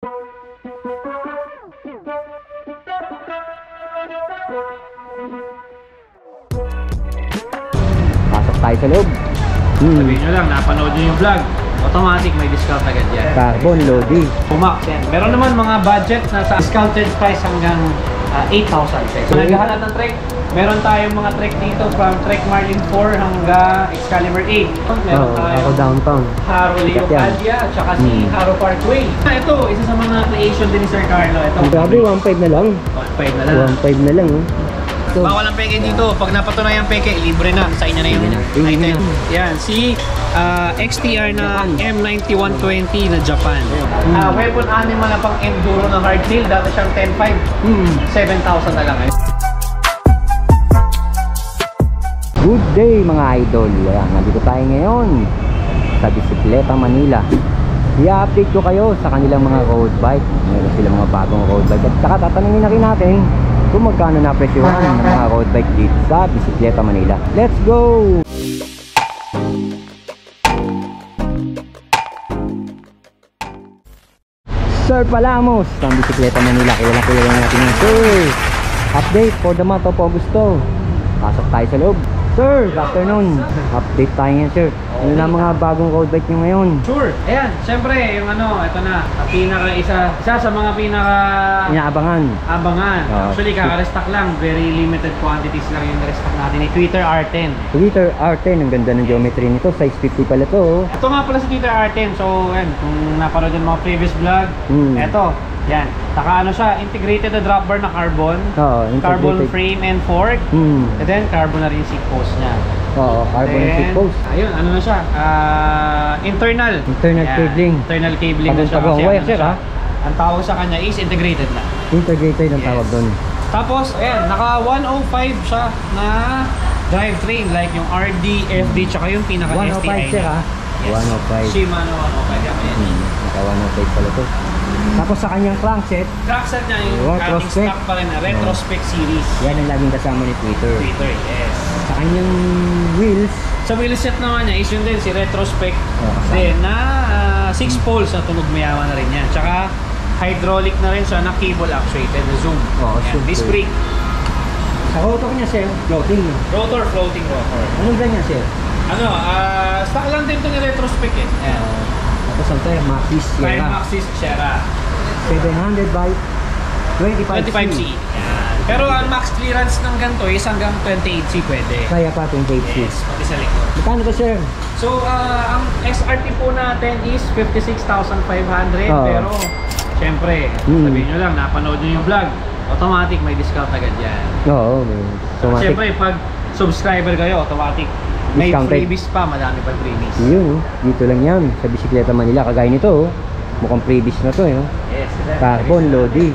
Pasok tayo sa loob. Sabihin nyo lang, napanood nyo yung vlog. Automatic may discount agad yan. Carbon Lodi. Pumax yan. Meron naman mga budget na sa discounted price hanggang 8,000 pesos. Kung naghahanap ng trek, meron tayong mga trek dito from Trek Marlin 4 hanggang Excalibur 8. Meron tayong ako downtown. Haro Leocadia at saka si Haro Parkway. Ito, isa sa mga creation din ni Sir Carlo. Ito. Grabe, 1.5 na lang. 1.5 na lang. 1.5 na lang. So, bawal ang peke dito. Pag napatunayan peke, libre na. Sa inyo na yung item. Yan, si XTR na M9120 na Japan. Weapon animal na pang enduro na hardtail. Dati siyang 10.5. 7,000 na lang. Good day mga idol. Ayan, nandito tayo ngayon sa Bisikleta Manila. I-update ko kayo sa kanilang mga road bike. Meron silang mga bagong road bike. At saka tatanungin na rin natin kung magkano na presyohan ng mga road bike dito sa Bisikleta Manila. Let's go! Sir Palamos ng Bisikleta Manila. Kailan natin yung sir. Update for the month of Augusto. Pasok tayo sa loob. Sir, good afternoon. Update tayo ngayon, sir. Ano na mga bagong road bike nyo ngayon? Sure. Ayan, syempre, yung ito na, isa sa mga inaabangan. Actually, kaka-restock lang. Very limited quantities lang yung restock natin ni Twitter R10. Twitter R10, ang ganda ng geometry nito. Size 50 pala to. Ito nga pala sa Twitter R10. So, yan, kung napanood yung mga previous vlog, ito. Yan. Saka siya, integrated na drop bar na carbon. Carbon frame and fork. And then, carbon na rin seat post niya. Carbon and seat post. Ayun, na siya? Internal cabling. Internal cabling na siya. Wire, sir, ha? Ang tawag sa kanya is integrated na. Integrated ang tawag doon. Tapos, ayan, naka 105 siya na drivetrain. Like yung RD, FD, tsaka yung pinaka-STI 105, sir, ha? Yes. 105. Shimano 105. Naka 105 pala to. Tapos sa kanyang crankset niya yung ating stock pa rin na Retrospec series. Yan ang laging kasama ni Twitter. Yes. Sa kanyang wheels, sa wheelset naman niya is yun din si Retrospec. Then na 6 poles na tunog mayaman na rin yan. Tsaka hydraulic na rin siya na cable actuated na zoom. Disc brake. Sa rotor niya, sir, floating. Floating rotor. Anong brand niya, sir? Stock lang din ito ni Retrospec eh. Tapos ang tayo, Maxxis Sierra. Maxxis Sierra. 700 by 25C. Pero ang max clearance ng ganito is hanggang 28C pwede. Kaya pa 28C. Yes, pati sa likod. Magkano to, sir? So, ang SRT po natin is 56,500. Pero, syempre, sabihin nyo lang, napanood nyo yung vlog. Automatic may discount agad yan. Oo, automatic. Syempre, pag subscriber kayo, automatic. May freebies pa, madami pa freebies. Yun, dito lang yan sa Bisikleta Manila. Kagaya nito, mukhang freebies na to. Yes, Carbon Lodi.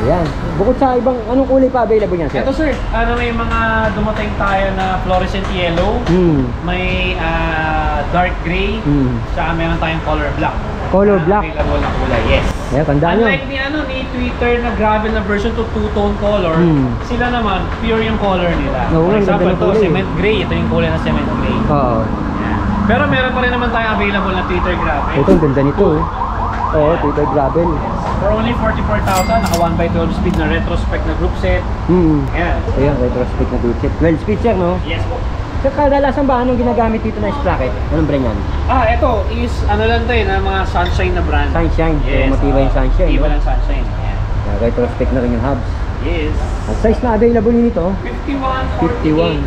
Ayan. Bukod sa ibang, anong kulay pa available niyan, sir? Ito, sir, may mga dumating tayo na fluorescent yellow, may dark gray, saka meron tayong color black. Color black? Available na kulay, yes. Ayan, tandaan nyo. Unlike ni Twitter na gravel na version to two-tone color, sila naman, pure yung color nila. For example, ito, cement gray. Ito yung kulay na cement gray. Pero meron pa rin naman tayong available na Twitter gravel. Ito, ang ganda nito. Twitter gravel. For only 44,000, naka 1x12 speed na Retrospec na group set. Ayan, Retrospec na group set. 12 speed, sir, no? Yes po. So, kadalasan ba anong ginagamit dito na sprocket? Anong brand yan? Ito is lang to na mga Sunshine na brand. Sunshine. Yes. Matibay yung Sunshine. Matibay ng Sunshine. Retrospec na rin yung hubs. Yes. Ang size na available nito? 51, 48,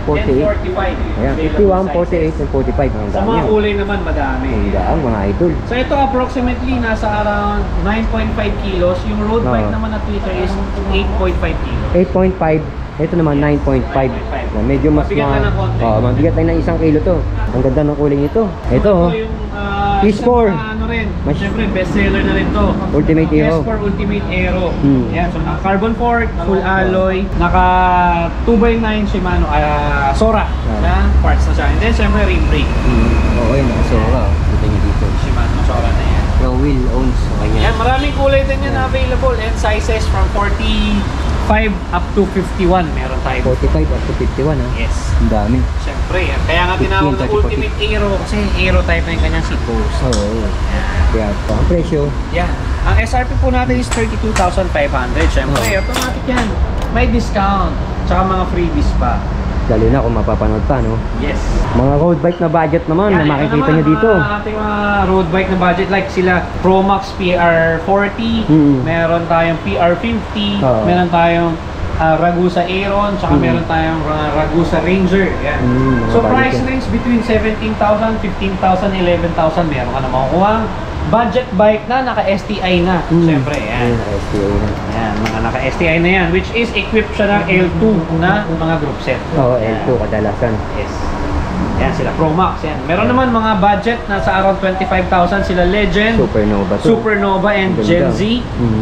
45. Ayan, 51, 48, and 45. Ang sa dami mga yan. kulay naman, madami. Ang dami, mga idol. So ito approximately nasa around 9.5 kilos. Yung road bike naman na Twitter is 8.5 kilos. 8.5. Ito naman 9.5. Medyo mas mabigat lang ng 1 kilo to. Ang ganda ng kulay nito. Ito, P4. Siyempre, best seller na rin to. Ultimate Aero. S4 Ultimate Aero. Yan, so naka carbon fork, full alloy, naka 2x9 Shimano, Sora na parts na siya. And then, siyempre, rim brake. Yun, naka Sora. Dito nyo dito. Shimano Sora na yan. Pro wheel owns. Yan, maraming kulay din yan available and sizes from 45 up to 51 meron tayo. 45 up to 51, ha? Yes. Ang dami. Siyempre, kaya nga tinawag na Ultimate Aero kasi Aero type na yung kanyang seat post. Kaya ang presyo. Yeah. Ang SRP po natin is 32,500. Siyempre, automatic yan. May discount. Tsaka mga freebies pa. Lalo na kung mapapanood pa, no? Yes. Mga road bike na budget naman na makikita nyo dito. Ating mga road bike na budget like sila Promax PR40, meron tayong PR50, meron tayong Ragusa Aeron, tsaka meron tayong Ragusa Ranger. Yan. So price range between 17,000, 15,000, 11,000. Meron ka na makukuha budget bike na naka-STI na. Siyempre, yan. STI na. Yan, mga naka-STI na yan, which is equipped siya ng L2 na mga group set. Oo, L2 kadalasan. Yes. Yan sila, Promax. Yan. Meron naman mga budget na sa around 25,000 sila Legend, Supernova to. Supernova and Ganda. Gen Z.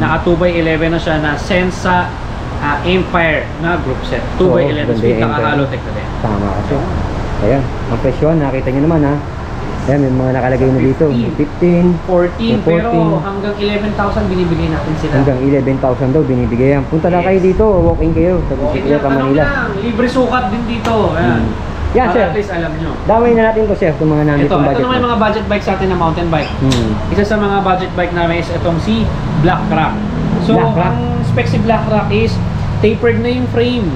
Naka 2x11 na siya na Sensa Empire na group set. 2x11 speed, naka-Halotech na din. Tama kasi. Ayan, ang presyon, nakita nyo naman ha. Ayan, may mga nakalagay na dito. 15, 14, pero hanggang 11,000 binibigay natin sila. hanggang 11,000 daw binibigay yan. Punta lang kayo dito, walk-in kayo sa Bicicleta Manila. Libre sukat din dito. Ayan. Yan, Para sir. at least alam nyo. Damay na natin ko, sir, itong mga nandito Ito budget. naman yung mga budget bikes natin na mountain bike. Isa sa mga budget bike namin is itong si Black Rock. So, Black Rock? ang spec si Black Rock is tapered na yung frame.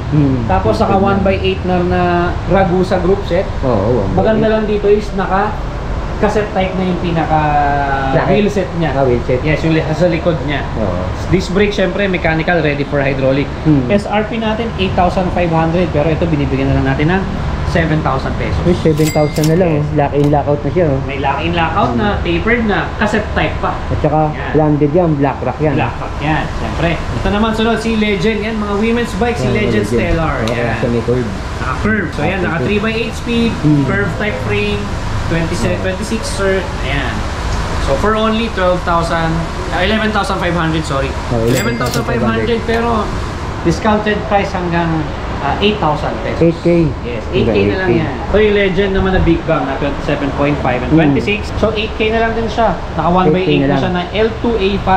Tapos saka 1x8 na Ragusa group set. Oo. Maganda lang dito is naka cassette type na yung pinaka wheel set niya. Wheel set. Yes, yung sa likod niya. Oo. Disc brake syempre mechanical, ready for hydraulic. SRP natin 8,500 pero ito binibigyan na lang natin ng 7,000 pesos. Uy, 7,000 na lang. Lock in, lock out na siya. May lock-in, lock-out na, tapered na, cassette type pa. At saka Yan. landed yan, Black Rock yan. Black Rock yan, syempre. Ito naman sunod, si Legend. Yan, mga women's bike, si Legend Stellar. Yan. Yan. Sa may curve. Naka-curve. So yan, naka 3x8 speed, curve type frame, 26 cert. Ayan. So for only 11,500, sorry. 11,500 pero discounted price hanggang 8,000 pesos. 8K. Yes, 8K na lang yan. So yung Legend naman na Big Bang na 27.5 and 26. So 8K na lang din siya. Naka 1x8 na siya na L2A5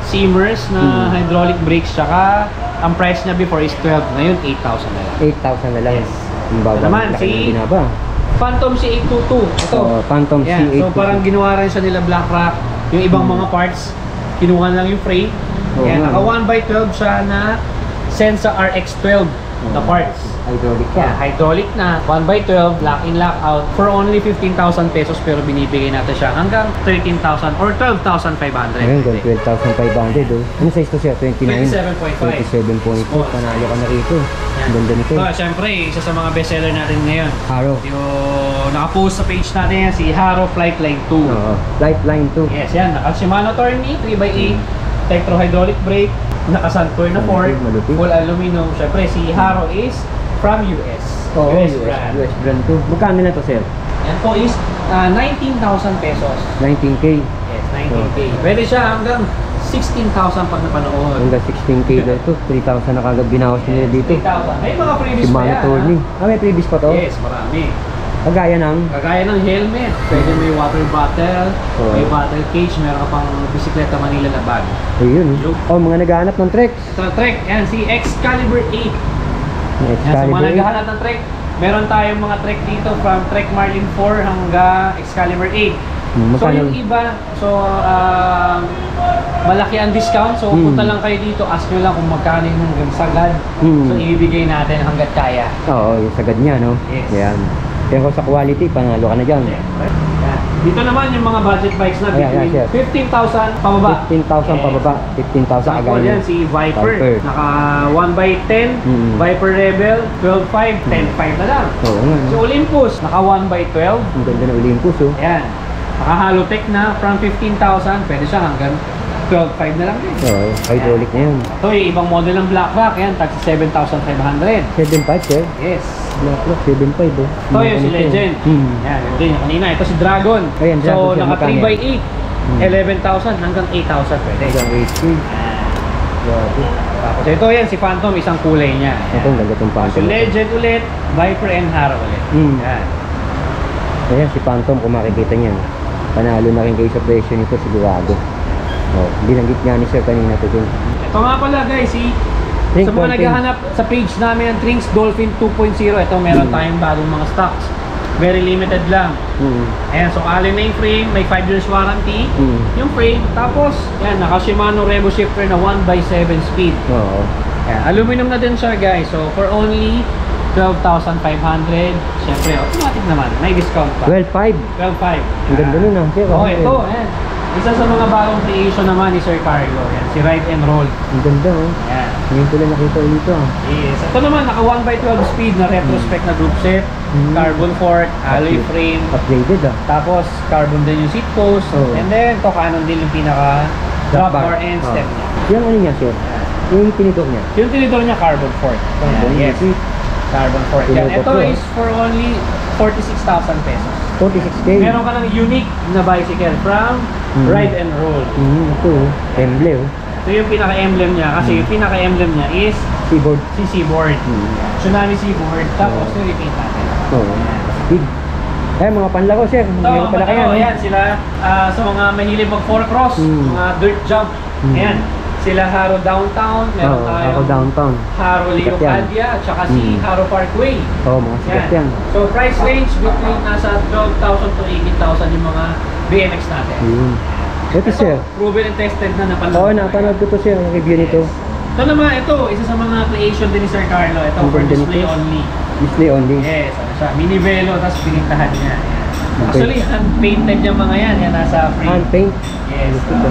Seamers na hydraulic brakes. Tsaka ang price niya before is 12. Ngayon 8,000 na lang. 8,000 na lang. Yes. Yung baba, Naman, laki ng binaba. Phantom C822. Ito. Phantom Yan. C822. So parang ginawa rin siya nila Black Rock. Yung ibang mga parts, kinuha lang yung frame. Yan. Naka 1x12 siya na Sensa RX12 na parts. Hydraulic pa. Yeah, hydraulic na 1x12, lock in, lock out for only 15,000 pesos pero binibigay natin siya hanggang 13,000 or 12,500. Ayun, 12,500 oh. Ano size to siya? 29? 27.5. 27.2. Panalo ka na rito. Ang ganda nito. So, syempre, isa sa mga bestseller natin ngayon. Haro. Yung nakapost sa page natin yan, si Haro Flightline 2. Oo. Flightline 2. Yes, yan. Naka Shimano Tourney, 3x8, Tektro hydraulic brake, naka Suntour na fork, Malupit. full aluminum. Syempre, si Haro is from US. Oo, US brand. US brand 2. Magkano na to, sir? Yan po is 19,000 pesos. 19K. Yes, 19K. Pwede siya hanggang 16,000 pag napanood. Hanggang 16K daw to. 3,000 na kagad binawas nila dito. 3,000. May mga previous Si pa Mano yan. Tourney. May previous pa to? Yes, marami. Kagaya ng Kagaya ng helmet. Pwede may water bottle, may bottle cage, meron ka pang Bicicleta Manila na bag. ayun. Oh, mga naghahanap ng Trex. Ito, Trek. Yan, si Excalibur 8. Yan, sa Excalibur mga 8. naghahanap ng Trek, meron tayong mga Trek dito from Trek Marlin 4 hanggang Excalibur 8. So Magkano? yung iba, malaki ang discount. So punta lang kayo dito, ask nyo lang kung magkano yung hanggang sagad. So ibibigay natin hanggat kaya. Oo, yung sagad niya, no? Yes. Yan. Pero sa quality, panalo ka na dyan. Yan. Dito naman yung mga budget bikes na Ayan, between sir. 15,000 pababa. 15,000 pababa. 15,000 Sample kagaya yan, si Viper. Naka 1x10, Viper Rebel, 12.5, 10.5 na lang. Oo nga. Si Olympus, naka 1x12. Ang ganda ng Olympus, oh. Ayan. Naka Halotech na from 15,000, pwede siya hanggang 12.5 na lang din. Oo, hydraulic na yun. Ito yung ibang model ng Black Rock, yan, tag 7,500. 7.5, sir. Yes. Black Rock, 7.5, oh. Ito yung si Legend. Yan, yun din yung kanina. Ito si Dragon. Ayan, Dragon, So, sir, naka magkano 3x8, 11,000 hanggang 8,000 pwede. Hanggang 8K. Grabe. Tapos ito yan, si Phantom, isang kulay niya. Ito, ang ganda itong So, Phantom. Legend ulit, Viper and Haro ulit. Yan. Ayan, si Phantom, kung makikita niyan. Panalo na rin kayo sa presyo nito, sigurado. Oh, binanggit nga ni sir kanina to din. Ito nga pala guys, Trink sa mga Dolphin. naghahanap sa page namin ng Trinks Dolphin 2.0, ito meron tayong bagong mga stocks. very limited lang. Ayan, so alloy na yung frame, may 5 years warranty yung frame. Tapos, yan, naka Shimano Revo shifter na 1/7 speed. Oo. Ayan, aluminum na din siya guys. So for only 12,500. Siyempre, automatic naman. May discount pa. 12.5. 12,500. Ang ganda nun ah. Sir, Oh, ito, ayan. Isa sa mga bagong creation naman ni Sir Carlo. Ayan, si Ride and Roll. Ang ganda oh. Ayan. Ngayon ko lang nakita dito ah. Yes. Ito naman, naka 1/12 speed na retrospec na group set. Carbon fork, alloy frame. Upgraded ah. Tapos, carbon din yung seat post. Oh. And then, ito canon din yung pinaka drop bar and step niya. Yung ano niya sir? Yung tinidor niya? Yung tinidor niya, carbon fork. Carbon, Yes. Carbon fork. Yan. Tinidor Ito ko, is for only 46,000 pesos. 46K. Meron ka ng unique na bicycle from Ride and Roll. Ito oh. Emblem oh. Ito yung pinaka-emblem niya. Kasi yung pinaka-emblem niya is Keyboard. si Seaboard. Tsunami Seaboard. Tapos, repeat natin. Oo. Speed. Eh, mga panlaro sir. Ito, Meron pala kayo. ayan, sila sa mga mahilig mag 4-cross, mga dirt jump. Ayan, sila Haro Downtown, meron Oo, tayong ako downtown. Haro Leo Sikat yan. Cadia, at saka si Haro Parkway. Oo, mga sikat yan. So price range between nasa 12,000 to 18,000 yung mga BMX natin. Ito sir. Proven and tested na napanood. Oo, napanood ko to sir. Ang review nito. Ito naman, ito, isa sa mga creation din ni Sir Carlo. Ito Ang for ganda display nito. only. Display only. Yes, ano siya, mini velo, tapos pinintahan niya. Ayan. Okay. Actually, hand-painted yung mga yan. Yan, nasa frame. Hand paint. Yes. Ito.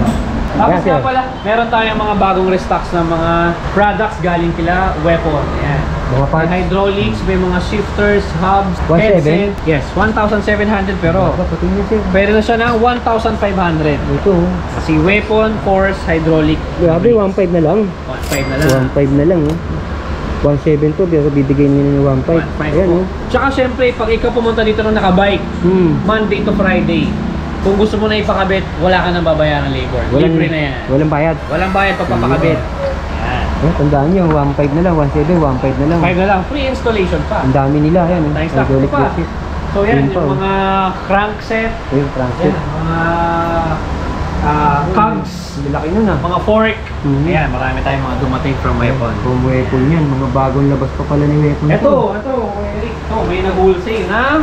Tapos Yan, nga sir. pala, meron tayong mga bagong restocks ng mga products galing kila Weapon. Ayan. Mga May parts. hydraulics, may mga shifters, hubs, 1,700? headset. Yes, 1,700 pero Pati niya sir. pwede na siya ng 1,500. Ito oh. Kasi Weapon, Force, Hydraulic. Grabe, 1.5 na lang. 1,500 na lang. 1.5 na lang oh. 1.7 to, pero bibigay niya ng 1.5. 1,500 Ayan po. oh. Tsaka syempre, pag ikaw pumunta dito ng nakabike, Monday to Friday, kung gusto mo na ipakabit, wala ka nang babayaran ng labor. Libre na yan. Walang bayad. Walang bayad pag papakabit. Yan. Tandaan nyo, 1.5 na lang, 1.7, 1.5 na lang. 5 na lang. Free installation pa. Ang dami nila, yan. Thanks stock Hydraulic pa. braces. So yan, Yun pa, yung oh. mga crankset, Yung crankset. yan, mga cogs, Laki nun ah. mga fork. Mhm. Ayan, marami tayong mga dumating from Weapon. From Weapon yan, mga bagong labas pa pala ni Weapon. Ito, Eric, may nag-wholesale ng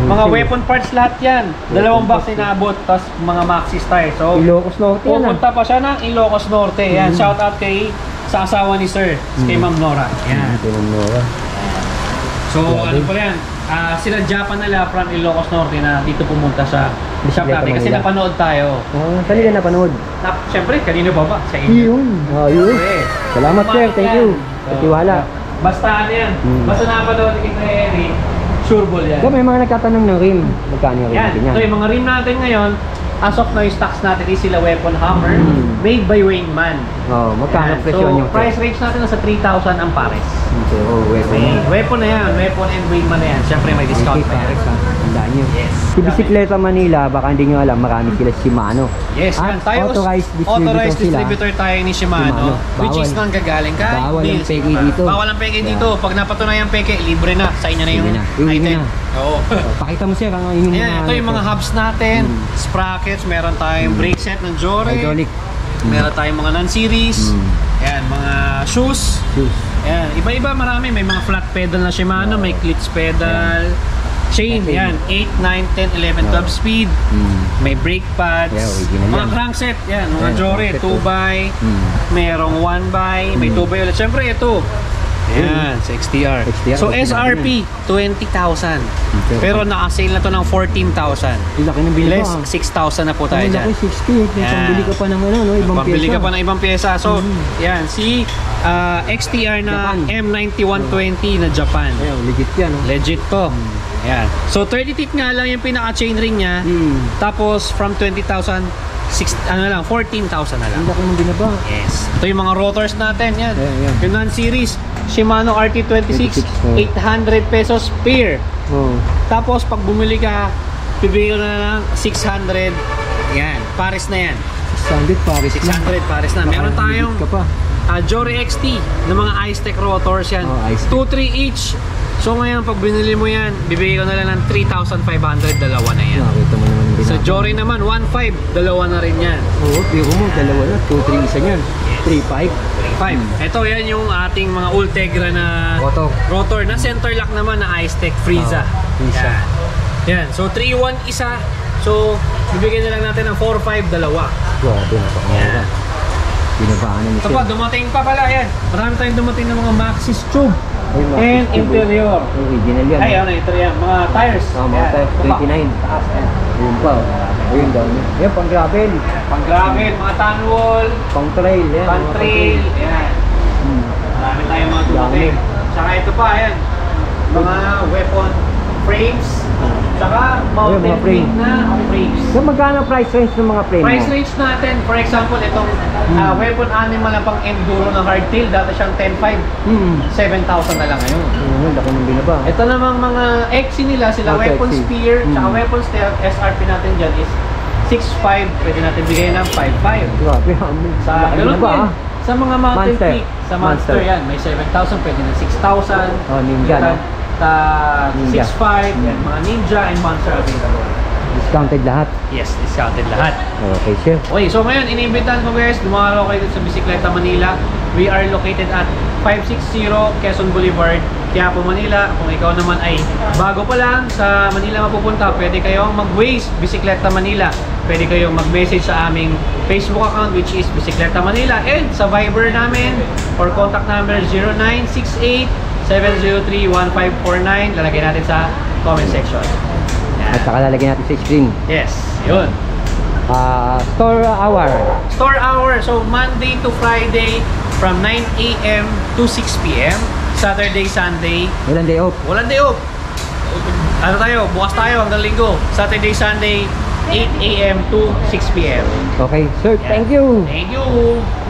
mga weapon parts lahat yan. Dalawang box inabot, tapos mga maxi style. So, Ilocos Norte yan ah. pupunta pa siya ng Ilocos Norte. Yan, shout out kay sa asawa ni Sir, kay Ma'am Nora. Yan. Ito ng Nora. So, ano pala yan? Sila Japan nila from Ilocos Norte na dito pumunta sa shop natin kasi Manila. napanood tayo. Saan nila napanood? Siyempre, kanino ba ba? Sa inyo. Yun. Yun. Okay. Salamat sir, thank you. Sa tiwala. Basta ano yan. Basta napanood ni Kay Eric, sure ball yan. So may mga nagtatanong ng rim. Magkano yung rim Yan. natin yan? So yung mga rim natin ngayon, as of now yung stocks natin is sila Weapon Hammer, made by Wayne Man. Magkano Yan. presyo So nyo? price range natin nasa 3,000 ang pares. Weapon. Weapon na yan, Weapon and Wayne Man na yan. Siyempre may discount pa yan. Tandaan nyo. Yes. Si Bisikleta Manila, baka hindi nyo alam, marami sila Shimano. Yes, At yan. Tayo authorized distributor tayo ni Shimano, which is nang gagaling ka. Bawal ang peke dito. Bawal ang peke dito. Pag napatunayan peke, libre na. Sa inyo na yung Libre item. na. Oo. Pakita mo sir, yung Ayan, ito yung mga hubs natin, sprockets, meron tayong brake set ng Jore, hydraulic. meron tayong mga non-series, ayan, mga shoes, Shoes. ayan, iba-iba marami, may mga flat pedal na Shimano, may clips pedal, chain, yan, 8, 9, 10, 11, 12 speed, may brake pads, Yeah, original mga yan. crankset, yan, mga Ayan, Jore, crankset 2x, merong 1x, may 2x ulit, syempre ito, yan, sa XTR. XTR, So okay, SRP, 20,000. Pero naka-sale na to ng 14,000. Ang laki ng bili Less, ko. 6,000 na po tayo Ang dyan. laki, 60. Pambili ka pa ng ano, no? Ibang Pambili pyesa. ka pa ng ibang pyesa. So, yan, si XTR na Japan. M9120 na Japan. Ayun, legit yan. No? Legit to. Yan. So, 30 teeth nga lang yung pinaka-chain ring niya. Tapos, from 20,000, 14,000 na lang. Ang laki ng binaba. Yes. Ito yung mga rotors natin. Yan. Ayan. Yung non-series, Shimano RT26, 26, 800 pesos pair. Tapos pag bumili ka, bibigyan ko na ng 600. Yan, pares na yan. 600 pares 600 pares na. Meron tayong ka pa. Jore XT na mga Ice-Tech rotors yan. Oh, Ice-Tech. 2-3 each. So ngayon, pag binili mo yan, bibigyan ko na lang ng 3,500, dalawa na yan. Nakita mo naman yung Sa binaba. Jore naman, 1,500, dalawa na rin yan. Oo, pero mo, dalawa na. 2-3 isa niyan. 3-5. 5. Ito yan yung ating mga Ultegra na Rotor. rotor na center lock naman na Ice-Tech Frieza. Frieza. Yan. Yan, so 3-1 isa. So, bibigyan na lang natin ng 4-5 dalawa. Grabe, napaka-mura. Binabaan na ni Ito Sir. pa, dumating pa pala yan. Marami tayong dumating ng mga Maxxis tube Ay, Maxxis and tube. interior. Original yan. Ay, ano ito yan? Mga tires. Mga Yan, tires, ito pa. 29. Taas, yan. Ayun pa. Ayun, dami. Yan, pang gravel. Pang gravel, mga tanwall, Pang trail. Yan, pang mga trail. Yan. Hmm. Marami tayong mga dumating. Tsaka ito pa, yan. Mga weapon frames. Tsaka mountain mga frame. made na frames. So, magkano price range ng mga frame Price mo? range natin, for example, itong weapon animal na pang enduro na hardtail, dati siyang 10.5, Hmm. 7,000 na lang ngayon. Ayun, laki ng binaba. Ito namang mga XC nila, sila Okay, weapon XC. spear, tsaka Mm. weapon stealth, SRP natin dyan is 6.5, pwede natin bigay ng 5.5. Grabe, Sa laki ganun binaba, din, ah. sa mga mountain Monster. peak, sa Monster Monster. yan, may 7,000, pwede na 6,000. Oh, Ninja, no? Ninja. 6.5, yan, mga Ninja and Monster available. Discounted lahat. Yes, discounted lahat. Okay, sir. Okay, so ngayon, inimbitan ko guys, dumaraw kayo dito sa Bisikleta Manila. We are located at 560 Quezon Boulevard, Quiapo, Manila. Kung ikaw naman ay bago pa lang sa Manila mapupunta, pwede kayong mag-Waze Bisikleta Manila. Pwede kayong mag-message sa aming Facebook account which is Bisikleta Manila, and sa Viber namin or contact number 0968-703-1549. Lalagay natin sa comment section. At saka lalagyan natin sa screen. Yes, yun. Store hour. Store hour, so Monday to Friday from 9 a.m. to 6 p.m. Saturday, Sunday, Walang day off. walang day off. Ano tayo, bukas tayo hanggang linggo. Saturday, Sunday, 8 a.m. to 6 p.m. Okay, sir. Thank you. Thank you.